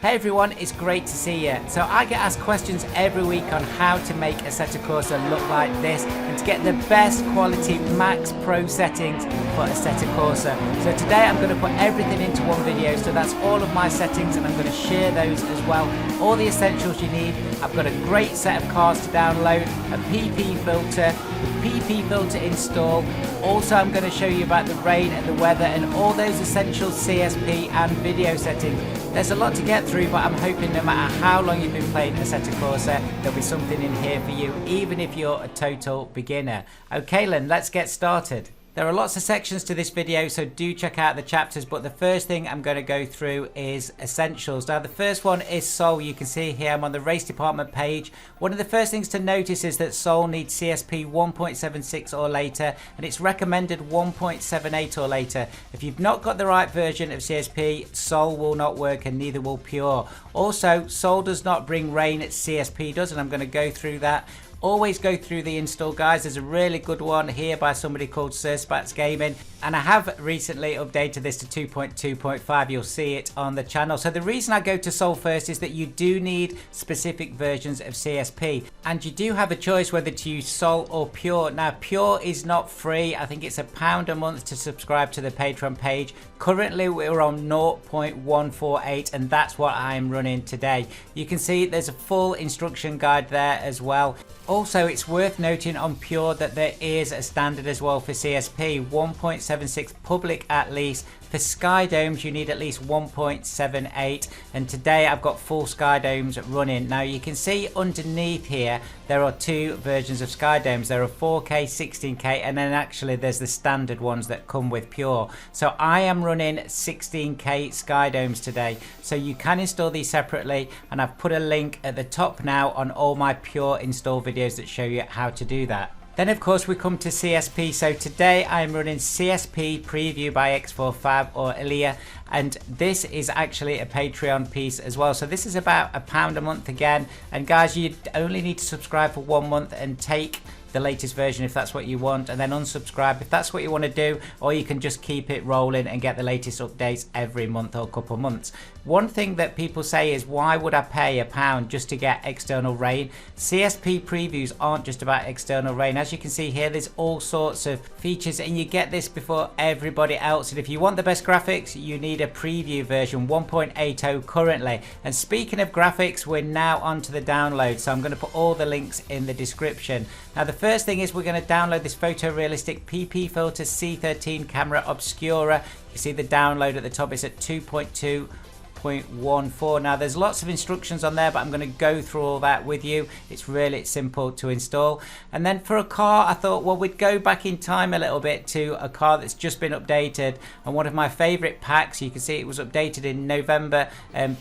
Hey everyone, it's great to see you. So I get asked questions every week on how to make a Assetto Corsa look like this and to get the best quality Max Pro settings for a Assetto Corsa. So today I'm going to put everything into one video, so that's all of my settings and I'm going to share those as well. All the essentials you need. I've got a great set of cars to download, a PP filter, the PP Filter Install. Also I'm going to show you about the rain and the weather and all those essential CSP and video settings. There's a lot to get through, but I'm hoping no matter how long you've been playing Assetto Corsa, there'll be something in here for you, even if you're a total beginner. Okay then, let's get started. There are lots of sections to this video, so do check out the chapters, but the first thing I'm going to go through is essentials. Now the first one is Soul. You can see here I'm on the race department page. One of the first things to notice is that Soul needs CSP 1.76 or later, and it's recommended 1.78 or later. If you've not got the right version of CSP, Soul will not work and neither will Pure. Also, Soul does not bring rain, CSP does, and I'm going to go through that. Always go through the install guides. There's a really good one here by somebody called CSP Gaming, and I have recently updated this to 2.2.5. You'll see it on the channel. So the reason I go to Soul first is that you do need specific versions of CSP, and you do have a choice whether to use Soul or Pure. Now Pure is not free. I think it's £1 a month to subscribe to the Patreon page. Currently we're on 0.148 and that's what I'm running today. You can see there's a full instruction guide there as well. Also, it's worth noting on Pure that there is a standard as well for CSP, 1.76 public at least. For Sky Domes, you need at least 1.78, and today I've got full Sky Domes running. Now you can see underneath here there are two versions of Sky Domes. There are 4K, 16K, and then actually there's the standard ones that come with Pure. So I am running 16K Sky Domes today, so you can install these separately, and I've put a link at the top now on all my Pure install videos that show you how to do that. Then of course we come to CSP. So today I'm running CSP Preview by X4Fab or Ilya, and this is actually a Patreon piece as well. So this is about £1 a month again, and guys, you only need to subscribe for 1 month and take the latest version if that's what you want, and then unsubscribe if that's what you want to do, or you can just keep it rolling and get the latest updates every month or couple months. One thing that people say is, why would I pay £1 just to get external rain? CSP previews aren't just about external rain. As you can see here, there's all sorts of features and you get this before everybody else, and if you want the best graphics you need a preview version 1.80 currently. And speaking of graphics, we're now onto the download, so I'm going to put all the links in the description. Now the first thing is we're going to download this photorealistic PP Filter C13 Camera Obscura. You see the download at the top is at 2.2.14. Now there's lots of instructions on there, but I'm going to go through all that with you. It's really simple to install. And then for a car, I thought, well, we'd go back in time a little bit to a car that's just been updated, and one of my favorite packs. You can see it was updated in November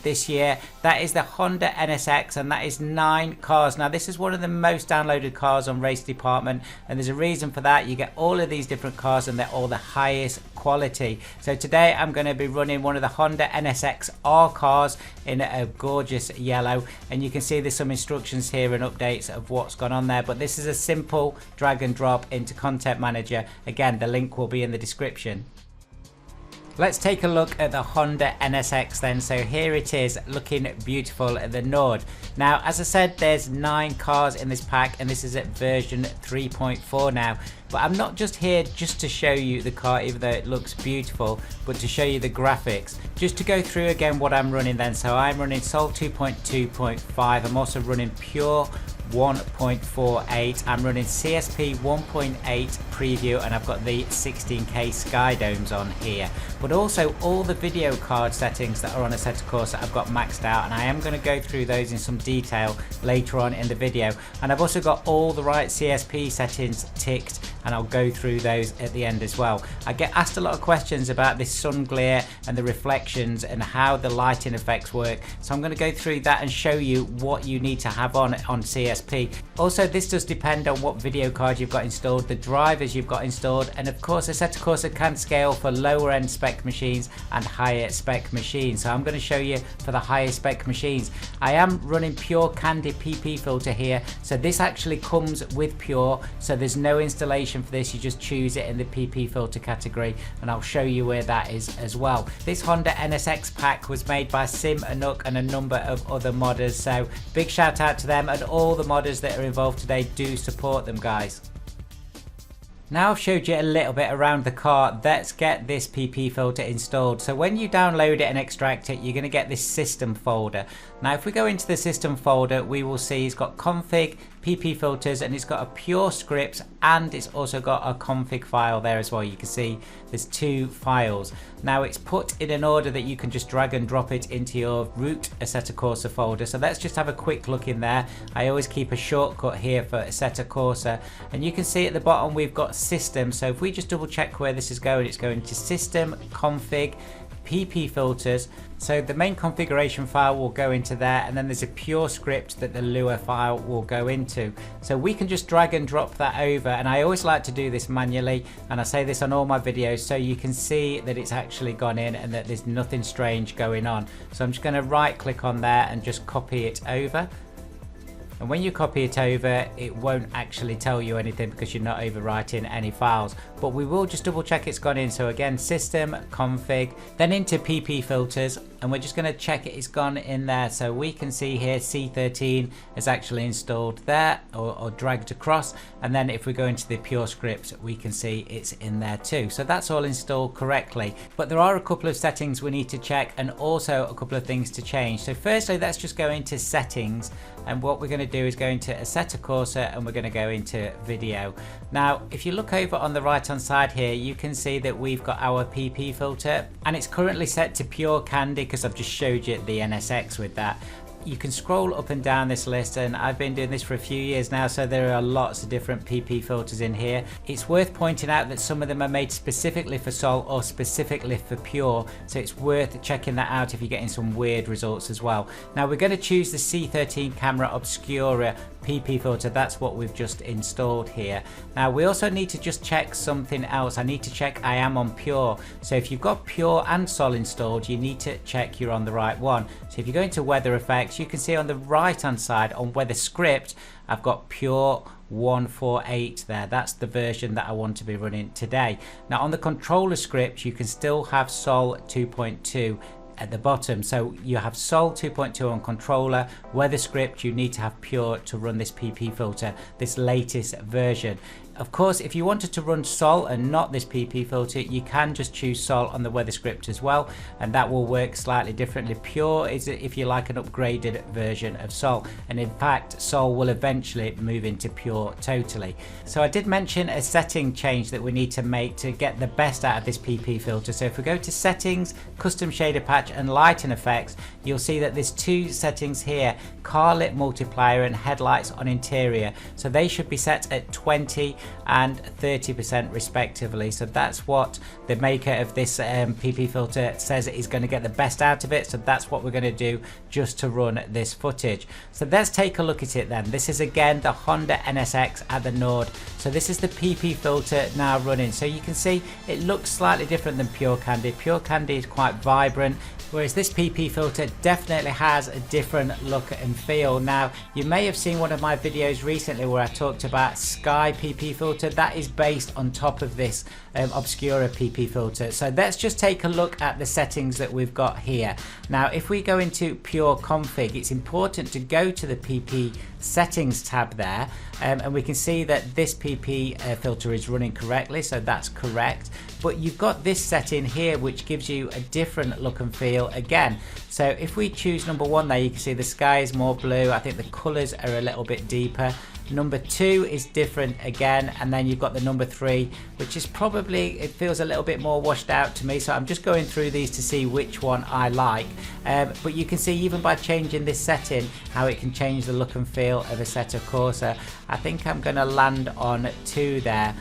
this year. That is the Honda NSX, and that is 9 cars. Now this is one of the most downloaded cars on Race Department, and there's a reason for that. You get all of these different cars and they're all the highest quality. So today I'm going to be running one of the Honda NSX R cars in a gorgeous yellow, and you can see there's some instructions here and updates of what's gone on there, but this is a simple drag and drop into Content Manager. Again, the link will be in the description. Let's take a look at the Honda NSX then. So here it is, looking beautiful at the Nord. Now as I said, there's 9 cars in this pack, and this is at version 3.4 now. But I'm not just here just to show you the car, even though it looks beautiful, but to show you the graphics. Just to go through again what I'm running then. So I'm running Soul 2.2.5. I'm also running Pure 1.48. I'm running CSP 1.8 Preview, and I've got the 16K Sky Domes on here. But also all the video card settings that are on Assetto Corsa I've got maxed out, and I am going to go through those in some detail later on in the video. And I've also got all the right CSP settings ticked, and I'll go through those at the end as well. I get asked a lot of questions about this sun glare and the reflections and how the lighting effects work, so I'm going to go through that and show you what you need to have on CSP. Also, this does depend on what video card you've got installed, the drivers you've got installed, and of course Assetto Corsa can scale for lower end spec machines and higher spec machines. So I'm going to show you for the higher spec machines. I am running Pure Candy PP filter here, so this actually comes with Pure, so there's no installation configuration for this, you just choose it in the PP filter category, and I'll show you where that is as well. This Honda NSX Pack was made by Sim Anuk and a number of other modders, so big shout out to them, and all the modders that are involved today do support them, guys. Now I've showed you a little bit around the car, let's get this PP filter installed. So when you download it and extract it, you're going to get this system folder. Now if we go into the system folder, we will see it's got config, PP filters, and it's got a pure scripts, and it's also got a config file there as well. You can see there's 2 files. Now it's put in an order that you can just drag and drop it into your root Assetto Corsa folder. So let's just have a quick look in there. I always keep a shortcut here for Assetto Corsa, and you can see at the bottom we've got system. So if we just double check where this is going, it's going to system, config, PP filters. So the main configuration file will go into there, and then there's a pure script that the Lua file will go into. So we can just drag and drop that over, and I always like to do this manually, and I say this on all my videos so you can see that it's actually gone in and that there's nothing strange going on. So I'm just going to right click on there and just copy it over. And when you copy it over, it won't actually tell you anything because you're not overwriting any files. But we will just double check it's gone in. So again, system, config, then into PP filters, and we're just going to check it's gone in there. So we can see here C13 is actually installed there, or dragged across. And then if we go into the pure script, we can see it's in there too. So that's all installed correctly. But there are a couple of settings we need to check, and also a couple of things to change. So firstly, let's just go into settings, and what we're going to do is go into Assetto Corsa, and we're going to go into video. Now if you look over on the right hand side here, you can see that we've got our PP filter, and it's currently set to pure candy because I've just showed you the NSX with that. You can scroll up and down this list, and I've been doing this for a few years now, so there are lots of different PP filters in here. It's worth pointing out that some of them are made specifically for Sol or specifically for Pure, so it's worth checking that out if you're getting some weird results as well. Now we're going to choose the C13 Camera Obscura PP filter. That's what we've just installed here. Now we also need to just check something else. I need to check I am on Pure. So if you've got Pure and Sol installed, you need to check you're on the right one. So if you go into weather effects, you can see on the right hand side on weather script, I've got Pure 148 there. That's the version that I want to be running today. Now on the controller script, you can still have Sol 2.2 at the bottom. So you have Sol 2.2 on controller, weather script, you need to have Pure to run this PP filter, this latest version. Of course, if you wanted to run Sol and not this PP filter, you can just choose Sol on the weather script as well, and that will work slightly differently. Pure is if you like an upgraded version of Sol, and in fact Sol will eventually move into Pure totally. So I did mention a setting change that we need to make to get the best out of this PP filter. So if we go to settings, custom shader patch and lighting effects, you'll see that there's 2 settings here, car lit multiplier and headlights on interior. So they should be set at 20 and 30% respectively. So that's what the maker of this PP filter says is going to get the best out of it. So that's what we're going to do just to run this footage. So let's take a look at it then. This is again the Honda NSX at the Nord. So this is the PP filter now running. So you can see it looks slightly different than Pure Candy. Pure Candy is quite vibrant, whereas this PP filter definitely has a different look and feel. Now you may have seen one of my videos recently where I talked about Sky PP filter. That is based on top of this Obscura PP filter. So let's just take a look at the settings that we've got here. Now if we go into pure config, it's important to go to the PP settings tab there, and we can see that this PP filter is running correctly, so that's correct. But you've got this setting here which gives you a different look and feel again. So if we choose number 1 there, you can see the sky is more blue. I think the colors are a little bit deeper. Number 2 is different again, and then you've got the number 3, which is probably, it feels a little bit more washed out to me, so I'm just going through these to see which one I like. But you can see even by changing this setting how it can change the look and feel of Assetto Corsa. I think I'm going to land on 2 there,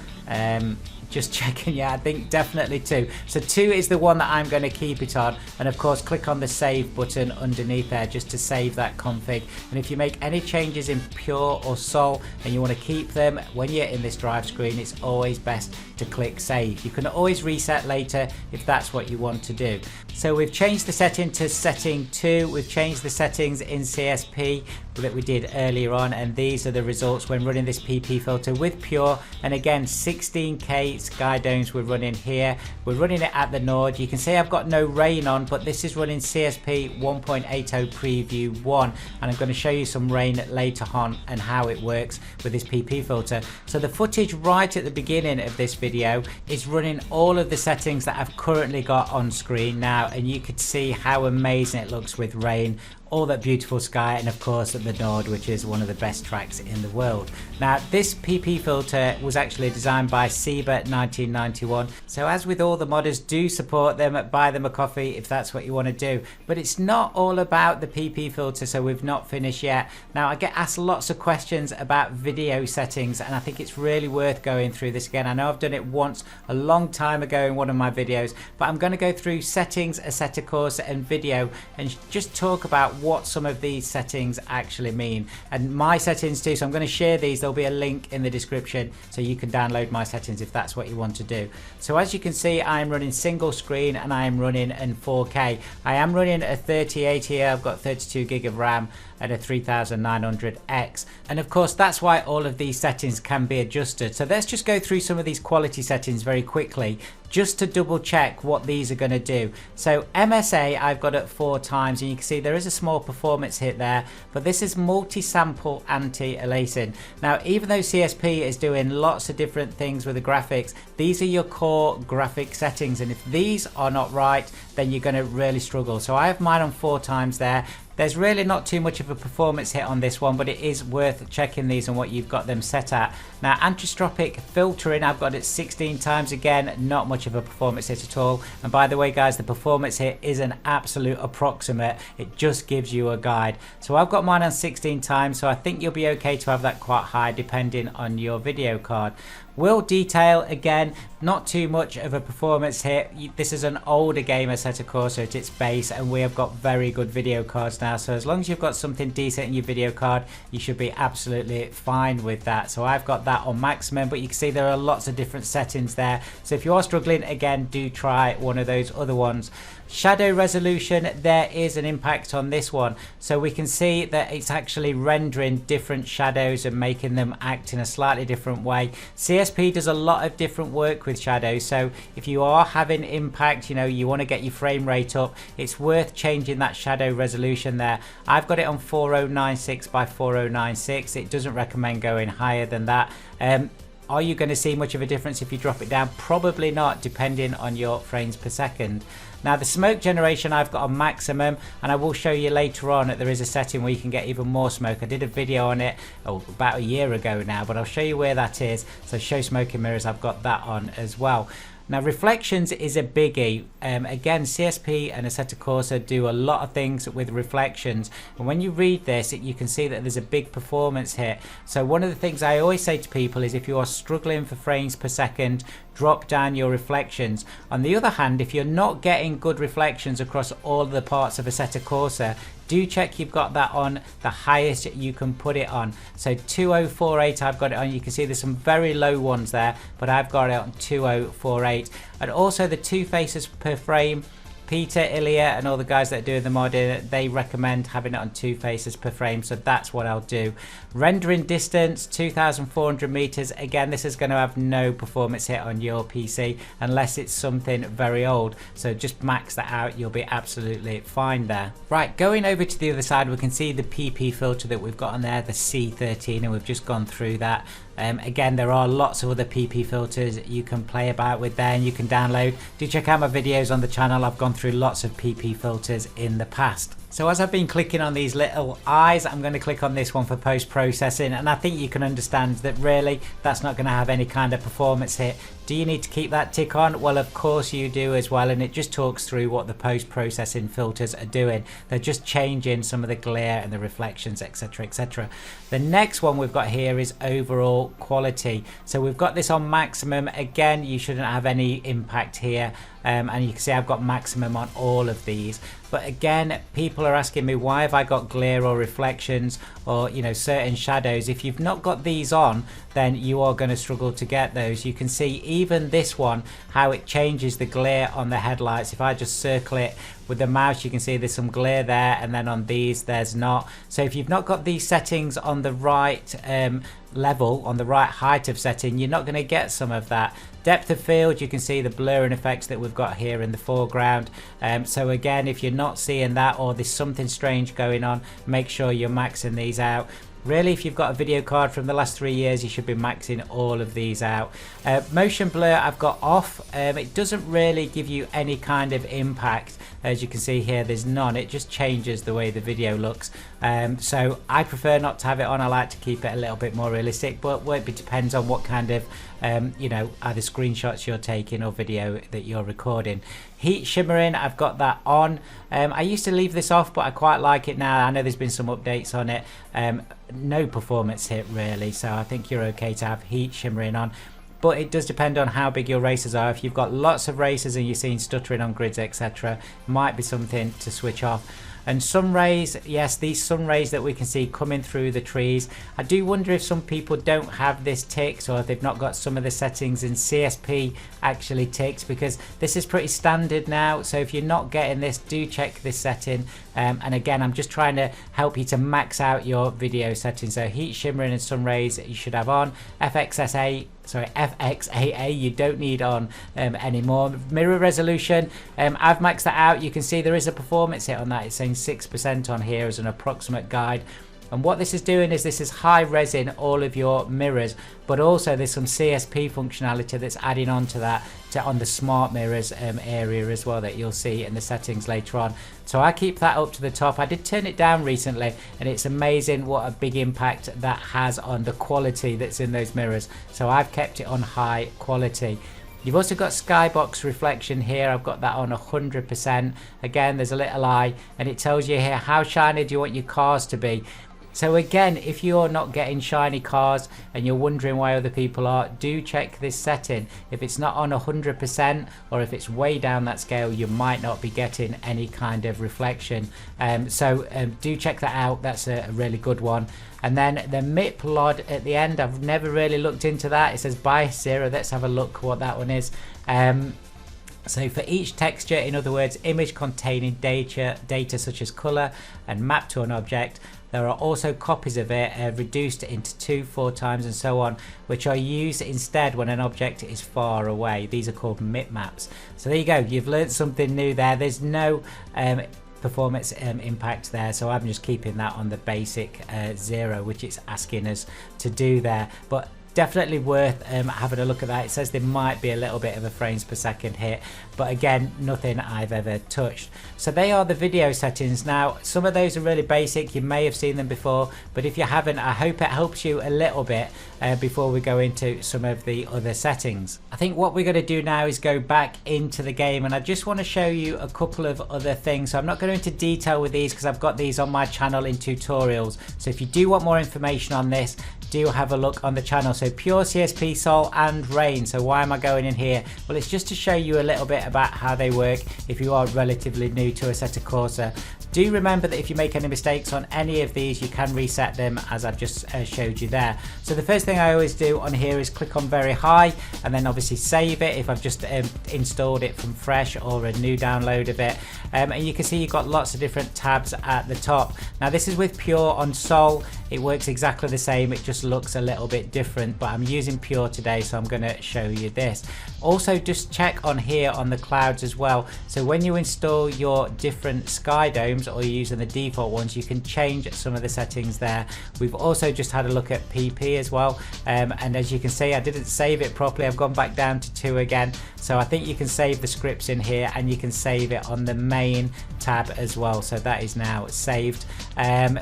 Just checking, yeah, I think definitely 2. So 2 is the one that I'm going to keep it on, and of course click on the save button underneath there just to save that config. And if you make any changes in Pure or Sol and you want to keep them when you're in this drive screen, it's always best to click save. You can always reset later if that's what you want to do. So we've changed the setting to setting 2, we've changed the settings in CSP that we did earlier on, and these are the results when running this PP filter with Pure. And again, 16K sky domes we're running here. We're running it at the Nord. You can see I've got no rain on, but this is running CSP 1.80 preview 1, and I'm going to show you some rain later on and how it works with this PP filter. So the footage right at the beginning of this video is running all of the settings that I've currently got on screen now, and you could see how amazing it looks with rain, all that beautiful sky, and of course at the Nord, which is one of the best tracks in the world. Now this PP filter was actually designed by Seba 1991, so as with all the modders, do support them, buy them a coffee if that's what you want to do. But it's not all about the PP filter, so we've not finished yet. Now I get asked lots of questions about video settings, and I think it's really worth going through this again. I know I've done it once a long time ago in one of my videos, but I'm going to go through settings, Assetto Corsa and video, and just talk about what some of these settings actually mean, and my settings too. So I'm going to share these. There'll be a link in the description so you can download my settings if that's what you want to do. So as you can see, I'm running single screen and I'm running in 4K. I am running a 3080 here. I've got 32 gig of RAM and a 3900X, and of course that's why all of these settings can be adjusted. So let's just go through some of these quality settings very quickly just to double check what these are going to do. So MSA I've got at 4 times, and you can see there is a small performance hit there, but this is multi-sample anti-aliasing. Now even though CSP is doing lots of different things with the graphics, these are your core graphic settings, and if these are not right, then you're going to really struggle. So I have mine on 4 times there. There's really not too much of a performance hit on this one, but it is worth checking these and what you've got them set at. Now anisotropic filtering I've got it 16 times, again not much of a performance hit at all. And by the way guys, the performance hit is an absolute approximate, it just gives you a guide. So I've got mine on 16 times, so I think you'll be okay to have that quite high depending on your video card. Will detail, again not too much of a performance hit. This is an older game Assetto Corsa at its base, and we have got very good video cards now, so as long as you've got something decent in your video card, you should be absolutely fine with that. So I've got that on maximum, but you can see there are lots of different settings there, so if you are struggling, again do try one of those other ones. Shadow resolution, there is an impact on this one, so we can see that it's actually rendering different shadows and making them act in a slightly different way. CSP does a lot of different work with shadows, so if you are having impact, you know, you want to get your frame rate up, it's worth changing that shadow resolution there. I've got it on 4096 by 4096. It doesn't recommend going higher than that. Are you going to see much of a difference if you drop it down? Probably not, depending on your frames per second. Now the smoke generation I've got on maximum, and I will show you later on that there is a setting where you can get even more smoke. I did a video on it about a year ago now, but I'll show you where that is. So show smoking mirrors, I've got that on as well. Now reflections is a biggie. Again, CSP and Assetto Corsa do a lot of things with reflections, and when you read this you can see that there's a big performance hit. So one of the things I always say to people is if you are struggling for frames per second, drop down your reflections. On the other hand, if you're not getting good reflections across all of the parts of Assetto Corsa, do check you've got that on the highest you can put it on. So 2048 I've got it on. You can see there's some very low ones there, but I've got it on 2048. And also the 2 faces per frame, Peter, Ilya and all the guys that are doing the modding, they recommend having it on 2 faces per frame, so that's what I'll do. Rendering distance 2400 meters. Again, this is going to have no performance hit on your PC unless it's something very old, so just max that out, you'll be absolutely fine there. Right, going over to the other side, we can see the PP filter that we've got on there, the C13, and we've just gone through that. Again, there are lots of other PP filters you can play about with there and you can download. Do check out my videos on the channel. I've gone through lots of PP filters in the past. So as I've been clicking on these little eyes, I'm going to click on this one for post-processing, and I think you can understand that really that's not going to have any kind of performance hit. Do you need to keep that tick on? Well, of course you do as well, and it just talks through what the post-processing filters are doing. They're just changing some of the glare and the reflections, etc, etc. The next one we've got here is overall quality. So we've got this on maximum. Again, you shouldn't have any impact here, and you can see I've got maximum on all of these. But again, people are asking me, why have I got glare or reflections or, you know, certain shadows? If you've not got these on, then you are going to struggle to get those. You can see even this one, how it changes the glare on the headlights. If I just circle it with the mouse, you can see there's some glare there, and then on these there's not. So if you've not got these settings on the right level, on the right height of setting, you're not going to get some of that. Depth of field, you can see the blurring effects that we've got here in the foreground. So again, if you're not seeing that, or there's something strange going on, make sure you're maxing these out. Really, if you've got a video card from the last 3 years, you should be maxing all of these out. Motion blur I've got off. It doesn't really give you any kind of impact. As you can see here, there's none. It just changes the way the video looks. So I prefer not to have it on. I like to keep it a little bit more realistic, but it depends on what kind of you know, either screenshots you're taking or video that you're recording. Heat shimmering, I've got that on. I used to leave this off, but I quite like it now. I know there's been some updates on it. No performance hit really, so I think you're okay to have heat shimmering on. But it does depend on how big your racers are. If you've got lots of racers and you're seeing stuttering on grids, etc., might be something to switch off. And sun rays, yes, these sun rays that we can see coming through the trees. I do wonder if some people don't have this ticked, or if they've not got some of the settings in CSP actually ticked, because this is pretty standard now. So if you're not getting this, do check this setting. And again, I'm just trying to help you to max out your video settings. So heat shimmering and sun rays you should have on. FXAA you don't need on anymore. Mirror resolution, I've maxed that out. You can see there is a performance hit on that. It's saying 6% on here as an approximate guide. And what this is doing is this is high res in all of your mirrors, but also there's some CSP functionality that's adding on to that on the smart mirrors area as well, that you'll see in the settings later on. So I keep that up to the top. I did turn it down recently, and it's amazing what a big impact that has on the quality that's in those mirrors. So I've kept it on high quality. You've also got skybox reflection here. I've got that on 100%. Again, there's a little eye, and it tells you here how shiny do you want your cars to be. So again, if you're not getting shiny cars and you're wondering why other people are, do check this setting. If it's not on 100%, or if it's way down that scale, you might not be getting any kind of reflection. So do check that out. That's a really good one. And then the MIP LOD at the end, I've never really looked into that. It says bias 0. Let's have a look what that one is. So for each texture, in other words, image containing data such as color and map to an object, there are also copies of it reduced into 2, 4 times and so on, which are used instead when an object is far away. These are called MIP maps. So there you go. You've learned something new there. There's no performance impact there, so I'm just keeping that on the basic 0, which it's asking us to do there. But definitely worth having a look at that. It says there might be a little bit of a frames per second hit, but again, nothing I've ever touched. So they are the video settings. Now, some of those are really basic. You may have seen them before, but if you haven't, I hope it helps you a little bit before we go into some of the other settings. I think what we're going to do now is go back into the game, and I just want to show you a couple of other things. So I'm not going into detail with these because I've got these on my channel in tutorials. So if you do want more information on this, do have a look on the channel. So Pure, CSP, Sol and Rain. So why am I going in here? Well, it's just to show you a little bit about how they work if you are relatively new to Assetto Corsa. Do remember that if you make any mistakes on any of these, you can reset them as I've just showed you there. So the first thing I always do on here is click on very high, and then obviously save it if I've just installed it from fresh or a new download of it. And you can see you've got lots of different tabs at the top. Now this is with Pure. On Sol it works exactly the same, it just looks a little bit different, but I'm using Pure today, so I'm going to show you this. Also, just check on here on the clouds as well. So when you install your different sky domes, domes or you're using the default ones, you can change some of the settings there. We've also just had a look at PP as well, and as you can see, I didn't save it properly. I've gone back down to 2 again, so I think you can save the scripts in here, and you can save it on the main tab as well. So that is now saved.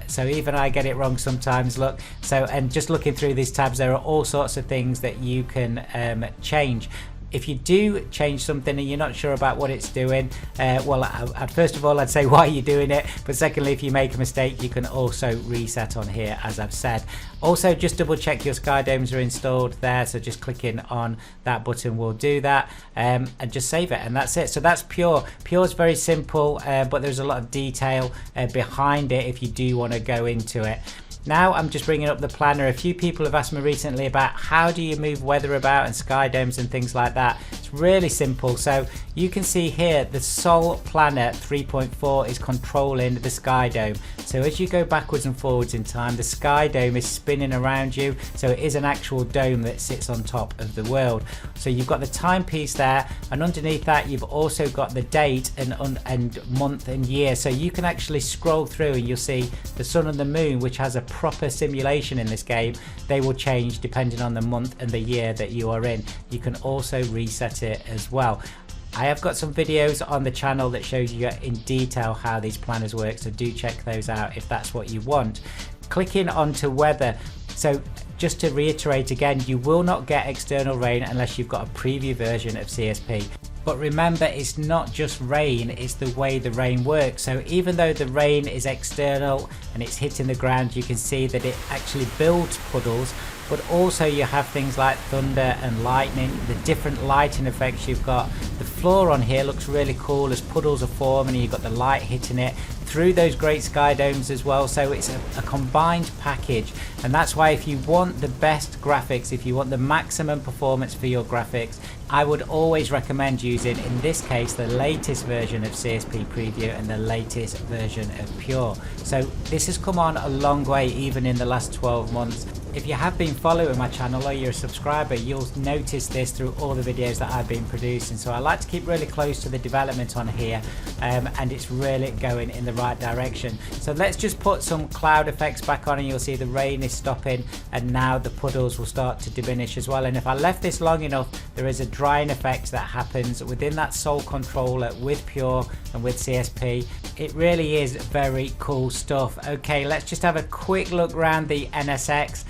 So even I get it wrong sometimes, look. So, and just looking through these tabs, there are all sorts of things that you can change. If you do change something and you're not sure about what it's doing, well, first of all, I'd say why you're doing it, but secondly, if you make a mistake, you can also reset on here, as I've said. Also, just double check your sky domes are installed there, so just clicking on that button will do that, and just save it, and that's it. So that's Pure. Pure is very simple, but there's a lot of detail behind it if you do want to go into it. Now I'm just bringing up the planner. A few people have asked me recently about how do you move weather about and sky domes and things like that. It's really simple. So you can see here the Sol Planner 3.4 is controlling the sky dome. So as you go backwards and forwards in time, the sky dome is spinning around you. So it is an actual dome that sits on top of the world. So you've got the timepiece there, and underneath that you've also got the date and month and year. So you can actually scroll through and you'll see the sun and the moon, which has a proper simulation in this game. They will change depending on the month and the year that you are in. You can also reset it as well. I have got some videos on the channel that shows you in detail how these planners work, so do check those out if that's what you want. Clicking onto weather, so just to reiterate again, you will not get external rain unless you've got a preview version of CSP. But remember, it's not just rain, it's the way the rain works. So even though the rain is external and it's hitting the ground, you can see that it actually builds puddles, but also you have things like thunder and lightning, the different lighting effects you've got. The floor on here looks really cool as puddles are forming and you've got the light hitting it through those great sky domes as well. So it's a combined package, and that's why if you want the best graphics, if you want the maximum performance for your graphics, I would always recommend using, in this case, the latest version of CSP Preview and the latest version of Pure. So this has come on a long way even in the last 12 months. If you have been following my channel or you're a subscriber, you'll notice this through all the videos that I've been producing. So I like to keep really close to the development on here, and it's really going in the right direction. So let's just put some cloud effects back on and you'll see the rain is stopping, and now the puddles will start to diminish as well. And if I left this long enough, there is a drying effect that happens within that Sol controller with Pure and with CSP. It really is very cool stuff. Okay, let's just have a quick look around the NSX.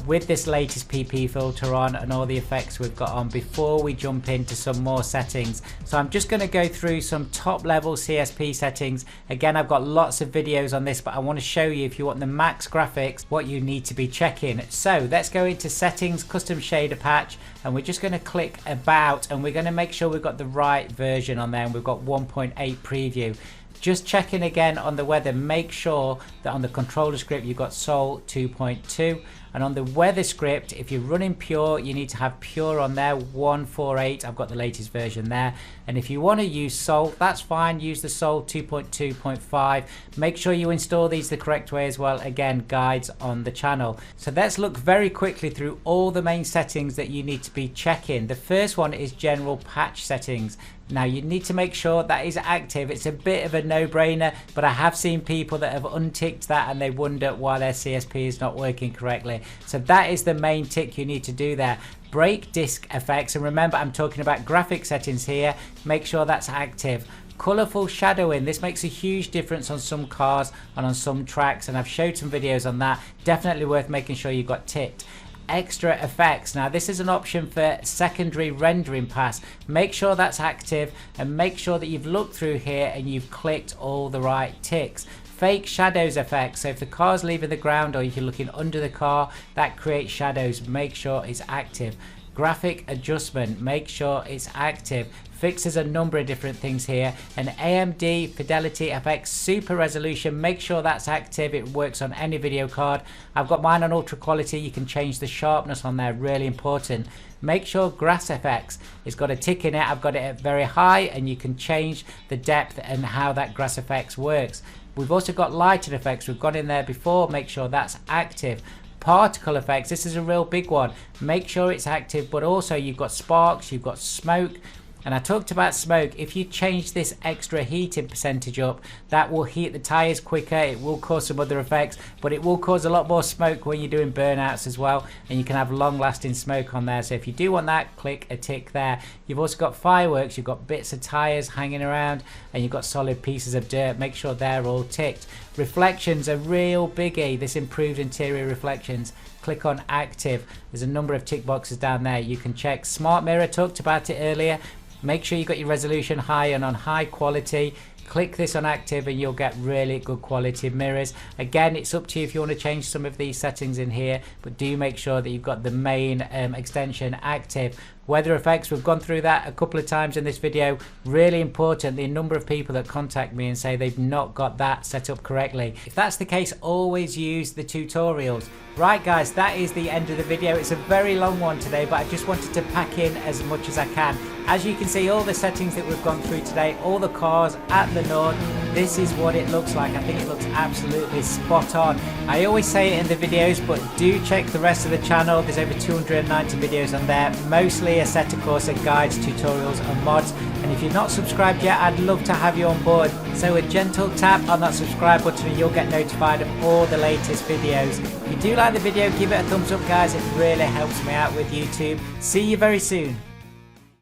With this latest PP filter on and all the effects we've got on before we jump into some more settings. So I'm just going to go through some top level CSP settings. Again, I've got lots of videos on this, but I want to show you, if you want the max graphics, what you need to be checking. So let's go into settings, custom shader patch, and we're just going to click about, and we're going to make sure we've got the right version on there, and we've got 1.8 preview. Just checking again on the weather, make sure that on the controller script you've got Sol 2.2, and on the weather script, if you're running Pure, you need to have Pure on there 148. I've got the latest version there. And if you want to use Sol, that's fine, use the Sol 2.2.5. make sure you install these the correct way as well. Again, guides on the channel. So let's look very quickly through all the main settings that you need to be checking. The first one is general patch settings. Now you need to make sure that is active. It's a bit of a no-brainer, but I have seen people that have unticked that and they wonder why their CSP is not working correctly. So that is the main tick you need to do there. Break disk effects, and remember I'm talking about graphic settings here, make sure that's active. Colourful shadowing, this makes a huge difference on some cars and on some tracks, and I've showed some videos on that. Definitely worth making sure you've got ticked. Extra effects, now this is an option for secondary rendering pass. Make sure that's active, and make sure that you've looked through here and you've clicked all the right ticks. Fake shadows effects, so if the car's leaving the ground or if you're looking under the car, that creates shadows, make sure it's active. Graphic adjustment, make sure it's active. Fixes a number of different things here. And AMD Fidelity FX Super Resolution, make sure that's active. It works on any video card. I've got mine on ultra quality. You can change the sharpness on there, really important. Make sure Grass FX has got a tick in it. I've got it at very high, and you can change the depth and how that Grass FX works. We've also got lighting effects. We've got in there before. Make sure that's active. Particle effects, this is a real big one. Make sure it's active, but also you've got sparks, you've got smoke, And I talked about smoke. If you change this extra heating percentage up, that will heat the tires quicker. It will cause some other effects, but it will cause a lot more smoke when you're doing burnouts as well, and you can have long lasting smoke on there. So if you do want that, click a tick there. You've also got fireworks, you've got bits of tires hanging around, and you've got solid pieces of dirt. Make sure they're all ticked. Reflections, a real biggie. This improved interior reflections. Click on active. There's a number of tick boxes down there you can check. Smart mirror, talked about it earlier. Make sure you got your resolution high and on high quality. Click this on active and you'll get really good quality mirrors. Again, it's up to you if you want to change some of these settings in here, but do make sure that you've got the main extension active. Weather effects, we've gone through that a couple of times in this video. Really important, the number of people that contact me and say they've not got that set up correctly. If that's the case, always use the tutorials. Right guys, that is the end of the video. It's a very long one today, but I just wanted to pack in as much as I can. As you can see, all the settings that we've gone through today, all the cars at the Nord, this is what it looks like. I think it looks absolutely spot on. I always say it in the videos, but do check the rest of the channel. There's over 290 videos on there, mostly Assetto Corsa guides, tutorials and mods. And if you're not subscribed yet, I'd love to have you on board. So a gentle tap on that subscribe button and you'll get notified of all the latest videos. If you do like the video, give it a thumbs up guys, it really helps me out with YouTube. See you very soon.